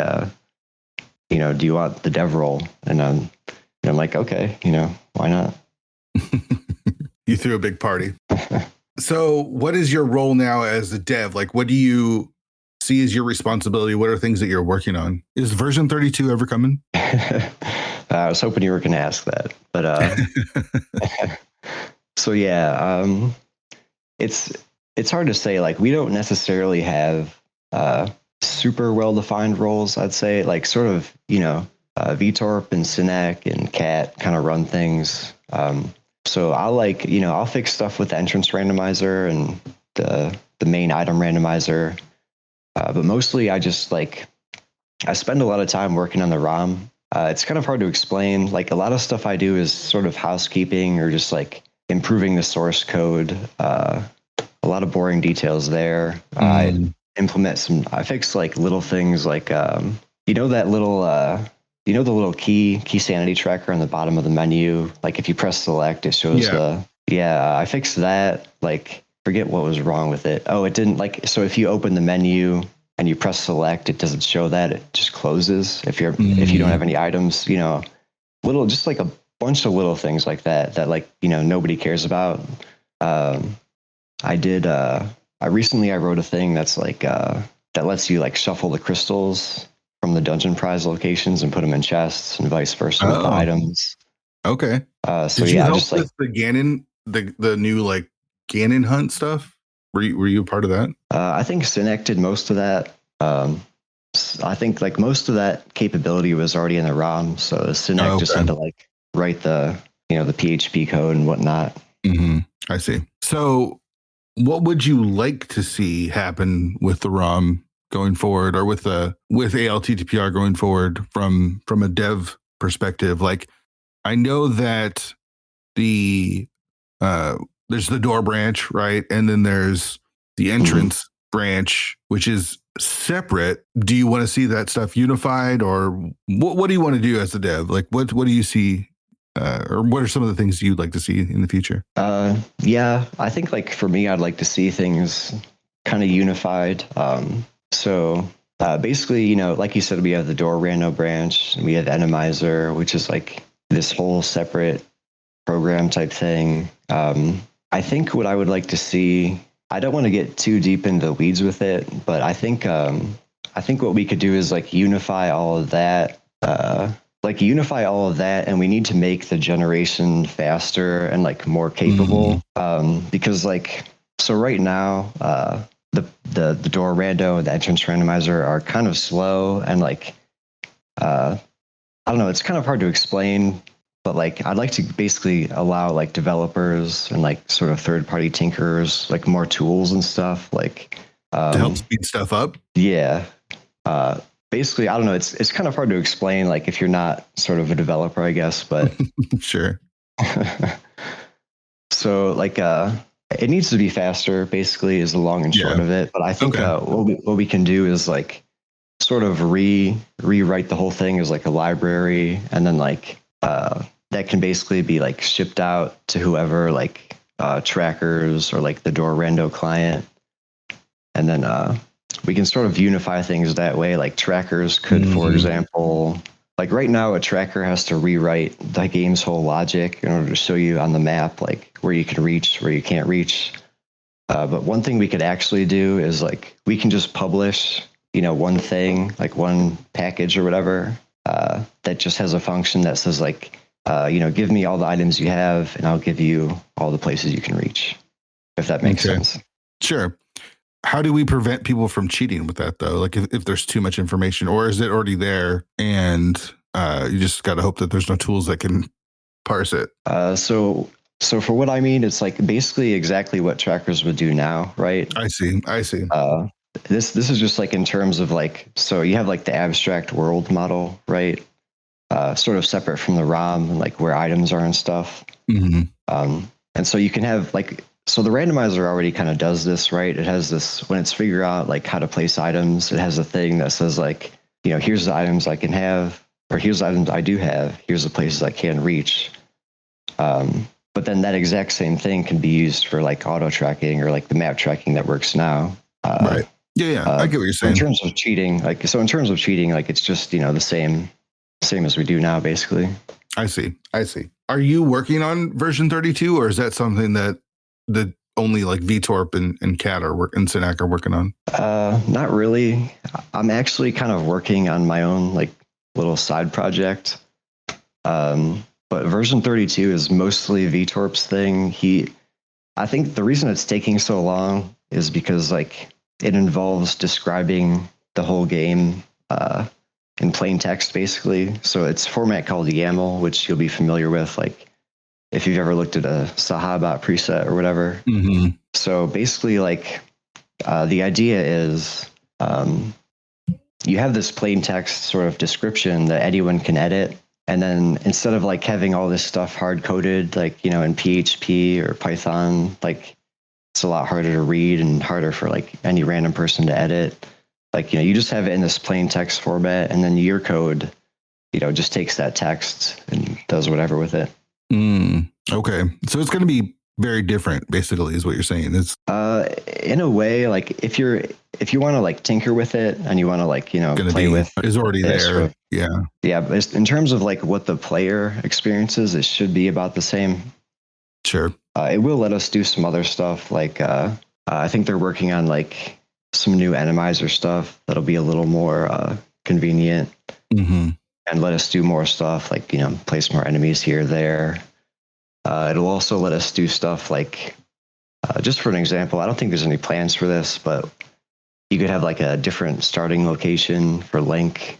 Speaker 2: do you want the dev role? And I'm like, okay, why not?
Speaker 1: You threw a big party. So what is your role now as a dev? Like, what do you see as your responsibility? What are things that you're working on? Is version 32 ever coming?
Speaker 2: I was hoping you were going to ask that, but so yeah, it's hard to say. Like, we don't necessarily have super well-defined roles, I'd say. Like, sort of, VTorp and Synac and Cat kind of run things. So I'll fix stuff with the entrance randomizer and the main item randomizer. But mostly I just I spend a lot of time working on the ROM. It's kind of hard to explain. Like, a lot of stuff I do is sort of housekeeping or just like improving the source code. A lot of boring details there. I fix like little things like, the little key sanity tracker on the bottom of the menu. Like if you press select, it shows I fixed that. Like forget what was wrong with it. Oh, it didn't like, so if you open the menu and you press select, it doesn't show that, it just closes. If you don't have any items, just like a bunch of little things like that like, nobody cares about. I recently wrote a thing that's like, that lets you like shuffle the crystals from the dungeon prize locations and put them in chests and vice versa with the items.
Speaker 1: Okay.
Speaker 2: So
Speaker 1: Did you help
Speaker 2: just like
Speaker 1: with the Ganon, the new like Ganon hunt stuff? Were you a part of that?
Speaker 2: I think Synac did most of that. I think like most of that capability was already in the ROM, so Synac just had to like write the the PHP code and whatnot.
Speaker 1: Mm-hmm. I see. So, what would you like to see happen with the ROM going forward, or with ALTTPR going forward from a dev perspective? Like, I know that there's the door branch, right? And then there's the entrance branch, which is separate. Do you want to see that stuff unified, or what do you want to do as a dev? Like, what do you see, or what are some of the things you'd like to see in the future?
Speaker 2: Yeah, I think like for me, I'd like to see things kind of unified. So basically, like you said, we have the door rando branch, and we have Randomizer, which is like this whole separate program type thing. I think what I would like to see, I don't want to get too deep into the weeds with it, but I think what we could do is like unify all of that, and we need to make the generation faster and like more capable. Because like, so right now, the door rando and the entrance randomizer are kind of slow, and like, I don't know, it's kind of hard to explain, but like, I'd like to basically allow like developers and like sort of third-party tinkerers like more tools and stuff, like
Speaker 1: to help speed stuff up.
Speaker 2: Yeah. Basically, I don't know. It's kind of hard to explain, like if you're not sort of a developer, I guess. But
Speaker 1: sure.
Speaker 2: So like, it needs to be faster. Basically, is the long and short of it. But I think what we can do is like sort of rewrite the whole thing as like a library, and then like that can basically be like shipped out to whoever, like trackers or like the door rando client, and then we can sort of unify things that way. Like trackers could, for example, like right now a tracker has to rewrite the game's whole logic in order to show you on the map like where you can reach, where you can't reach. But one thing we could actually do is like we can just publish, one thing, like one package or whatever, that just has a function that says like, give me all the items you have and I'll give you all the places you can reach, if that makes sense.
Speaker 1: Sure. How do we prevent people from cheating with that though? Like if there's too much information, or is it already there and you just got to hope that there's no tools that can parse it?
Speaker 2: So for what I mean, it's like basically exactly what trackers would do now, right?
Speaker 1: I see.
Speaker 2: This is just like in terms of like, so you have like the abstract world model, right? Sort of separate from the ROM and like where items are and stuff. And so you can have like, so the randomizer already kind of does this, right? It has this, when it's figure out like how to place items, it has a thing that says like, here's the items I can have, or here's the items I do have, here's the places I can reach. But then that exact same thing can be used for like auto tracking or like the map tracking that works now.
Speaker 1: Right. Yeah. I get what you're saying.
Speaker 2: In terms of cheating, like it's just, the same as we do now, basically.
Speaker 1: I see. Are you working on version 32, or is that something that only like VTorp and CAT and Synac are working on?
Speaker 2: Not really. I'm actually kind of working on my own like little side project. But version 32 is mostly VTorp's thing. I think the reason it's taking so long is because like it involves describing the whole game in plain text, basically. So it's a format called YAML, which you'll be familiar with, like if you've ever looked at a Sahabot preset or whatever. So basically, like the idea is you have this plain text sort of description that anyone can edit. And then instead of like having all this stuff hard coded, like, in PHP or Python, like it's a lot harder to read and harder for like any random person to edit. Like, you just have it in this plain text format, and then your code, just takes that text and does whatever with it.
Speaker 1: Okay. So it's going to be very different, basically, is what you're saying. It's
Speaker 2: in a way, like if you want to like tinker with it and you want to like, play with
Speaker 1: is already
Speaker 2: it,
Speaker 1: there.
Speaker 2: sort of,
Speaker 1: Yeah.
Speaker 2: yeah. But in terms of like what the player experiences, it should be about the same.
Speaker 1: Sure.
Speaker 2: It will let us do some other stuff. Like I think they're working on like some new Randomizer stuff that'll be a little more convenient and let us do more stuff like, place more enemies here, there. It'll also let us do stuff like, just for an example, I don't think there's any plans for this, but you could have like a different starting location for Link.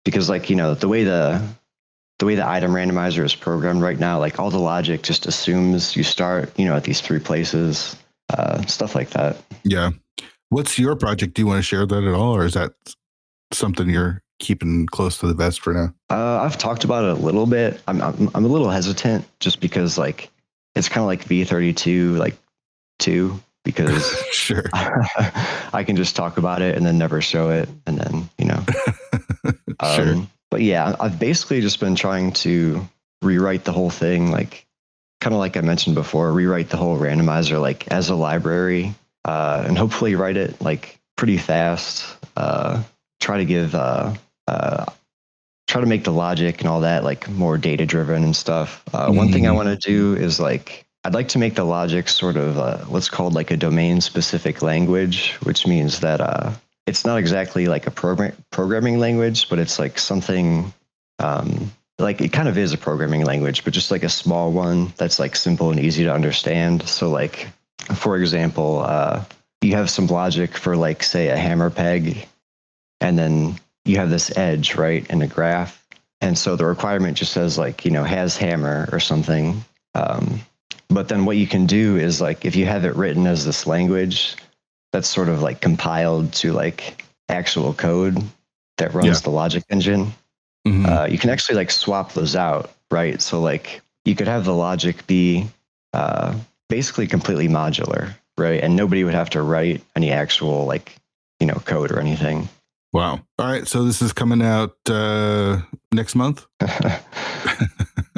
Speaker 2: Because like, the way the item randomizer is programmed right now, like all the logic just assumes you start, at these 3 places, stuff like that.
Speaker 1: Yeah. What's your project? Do you want to share that at all? Or is that something you're keeping close to the vest for now?
Speaker 2: I've talked about it a little bit. I'm a little hesitant just because like, it's kind of like V32, like 2, because
Speaker 1: sure.
Speaker 2: I can just talk about it and then never show it. And then,
Speaker 1: Sure.
Speaker 2: But yeah, I've basically just been trying to rewrite the whole thing, like kind of like I mentioned before, rewrite the whole randomizer like as a library, and hopefully write it like pretty fast. Try to give try to make the logic and all that like more data driven and stuff. One thing I want to do is like I'd like to make the logic sort of what's called like a domain specific language, which means that it's not exactly like a programming language, but it's like something like it kind of is a programming language, but just like a small one that's like simple and easy to understand. So like, for example, you have some logic for like, say, a hammer peg, and then you have this edge, right, in a graph. And so the requirement just says like, has hammer or something. But then what you can do is like, if you have it written as this language, that's sort of like compiled to like actual code that runs the logic engine. You can actually like swap those out, right? So like you could have the logic be basically completely modular, right? And nobody would have to write any actual like, code or anything.
Speaker 1: Wow. All right. So this is coming out next month?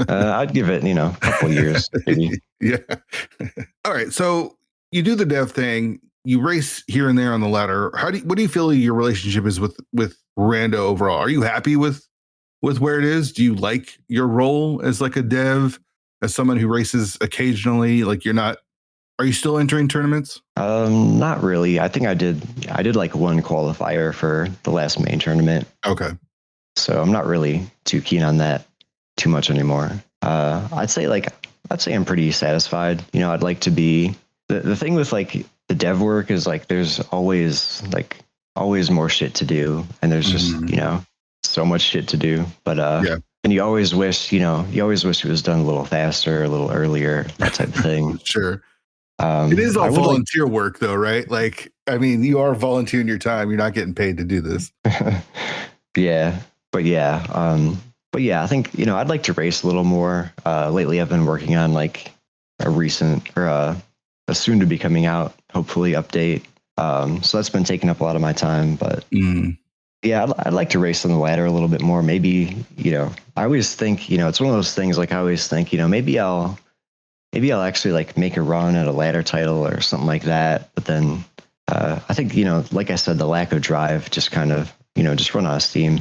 Speaker 2: I'd give it, a couple years, maybe.
Speaker 1: Yeah. All right. So you do the dev thing. You race here and there on the ladder. What do you feel your relationship is with Rando overall? Are you happy with where it is? Do you like your role as like a dev, as someone who races occasionally? Like are you still entering tournaments?
Speaker 2: Not really. I think I did like one qualifier for the last main tournament.
Speaker 1: Okay.
Speaker 2: So I'm not really too keen on that too much anymore. I'd say I'm pretty satisfied. I'd like to be the thing with like the dev work is like there's always more shit to do, and there's just so much shit to do. But and you always wish it was done a little faster, a little earlier, that type of thing.
Speaker 1: Sure. It is all volunteer work though, right? Like, I mean, you are volunteering your time. You're not getting paid to do this.
Speaker 2: Yeah. But yeah, I think, I'd like to race a little more. Lately I've been working on like a recent or a soon to be coming out, hopefully, update. So that's been taking up a lot of my time, but yeah, I'd like to race on the ladder a little bit more. Maybe, I always think, it's one of those things, like I always think, maybe I'll actually like make a run at a ladder title or something like that. But then I think, like I said, the lack of drive just kind of, just run out of steam.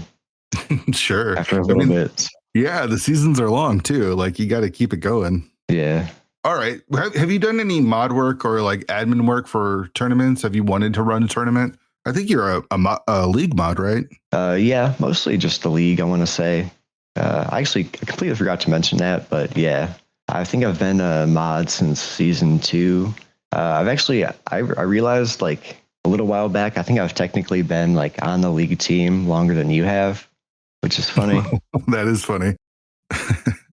Speaker 1: Sure.
Speaker 2: After a little bit.
Speaker 1: Yeah, the seasons are long too. Like you got to keep it going.
Speaker 2: Yeah.
Speaker 1: All right. Have you done any mod work or like admin work for tournaments? Have you wanted to run a tournament? I think you're a league mod, right?
Speaker 2: Yeah, mostly just the league, I want to say. I completely forgot to mention that, but yeah, I think I've been a mod since season 2. I realized like a little while back, I think I've technically been like on the league team longer than you have, which is funny.
Speaker 1: That is funny.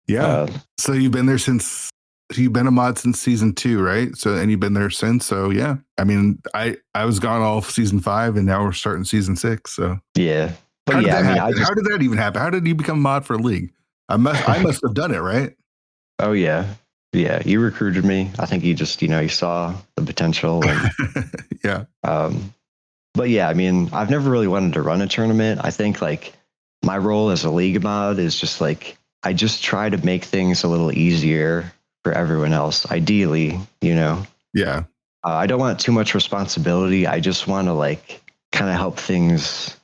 Speaker 1: Yeah. So you've been a mod since season 2, right? And you've been there since. So yeah, I mean, I was gone all of season 5, and now we're starting season 6. So
Speaker 2: yeah, but
Speaker 1: how did that even happen? How did you become mod for a league? I must have done it, right?
Speaker 2: Oh yeah, you recruited me. I think you just you saw the potential. And,
Speaker 1: yeah.
Speaker 2: But yeah, I mean, I've never really wanted to run a tournament. I think like my role as a league mod is just like I just try to make things a little easier for everyone else. Ideally, you know.
Speaker 1: Yeah.
Speaker 2: I don't want too much responsibility. I just want to like kind of help things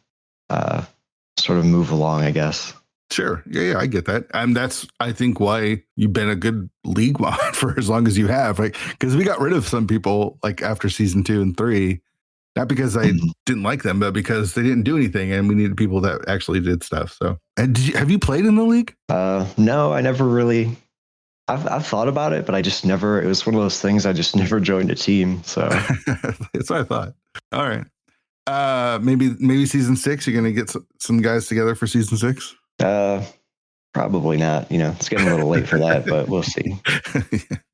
Speaker 2: sort of move along, I guess.
Speaker 1: Sure. Yeah, I get that. And that's, I think, why you've been a good league mod for as long as you have. Like, because we got rid of some people like after season 2 and 3, not because I didn't like them, but because they didn't do anything, and we needed people that actually did stuff. So, and have you played in the league?
Speaker 2: No, I never really. I've thought about it, but I just never. It was one of those things. I just never joined a team. So
Speaker 1: that's what I thought. All right. Maybe season 6. You're gonna get some guys together for season 6.
Speaker 2: Probably not. You know, it's getting a little late for that, but we'll see.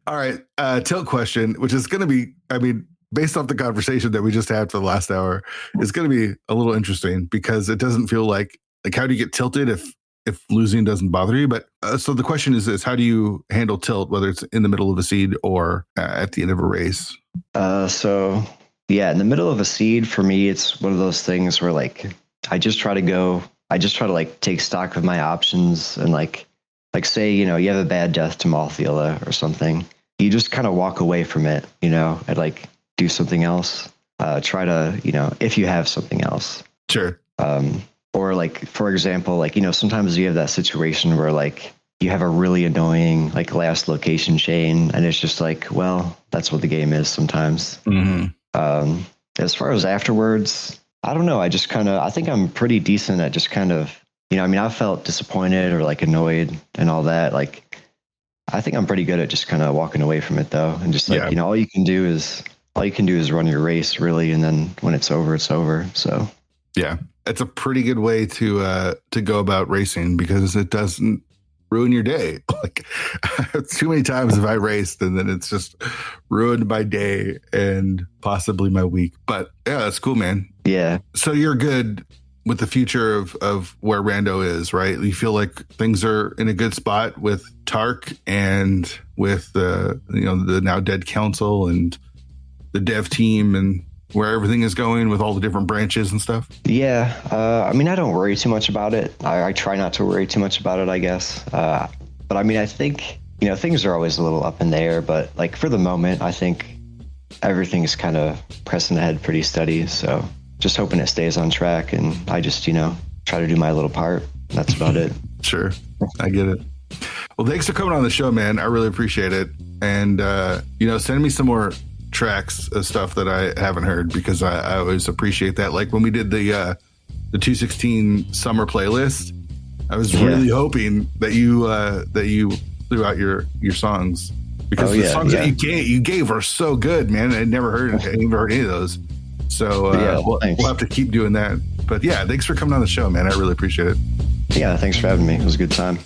Speaker 1: All right. Tilt question, which is going to be, I mean, based off the conversation that we just had for the last hour, is going to be a little interesting because it doesn't feel like how do you get tilted if losing doesn't bother you? But so the question is this: how do you handle tilt, whether it's in the middle of a seed or at the end of a race?
Speaker 2: So yeah, in the middle of a seed, for me, it's one of those things where like I just try to like take stock of my options and like say, you know, you have a bad death to Malthila or something. You just kind of walk away from it, you know, and like do something else. Try to, you know, if you have something else.
Speaker 1: Sure.
Speaker 2: Or like, for example, like, you know, sometimes you have that situation where like you have a really annoying like last location chain, and it's just like, well, that's what the game is sometimes. As far as afterwards, I don't know. I think I'm pretty decent at just kind of, you know, I mean, I felt disappointed or like annoyed and all that. Like, I think I'm pretty good at just kind of walking away from it though. And just like, you know, all you can do is run your race really. And then when it's over, it's over. So
Speaker 1: yeah, it's a pretty good way to go about racing because it doesn't ruin your day. Like too many times have I raced and then it's just ruined my day and possibly my week. But yeah, that's cool, man.
Speaker 2: Yeah.
Speaker 1: So you're good with the future of where Rando is, right? You feel like things are in a good spot with Tark and with the now dead council and the dev team and where everything is going with all the different branches and stuff?
Speaker 2: Yeah. I mean, I don't worry too much about it. I try not to worry too much about it, I guess. But I mean, I think, you know, things are always a little up in the air, but like for the moment, I think everything's kind of pressing ahead pretty steady. So just hoping it stays on track, and I just, you know, try to do my little part. That's about it.
Speaker 1: Sure. I get it. Well, thanks for coming on the show, man. I really appreciate it. And, you know, send me some more tracks of stuff that I haven't heard because I always appreciate that. Like when we did the 216 summer playlist, I was really hoping that you threw out your songs because the songs that you gave are so good, man. I never heard any of those. So we'll have to keep doing that. But yeah, thanks for coming on the show, man. I really appreciate it.
Speaker 2: Yeah, thanks for having me. It was a good time.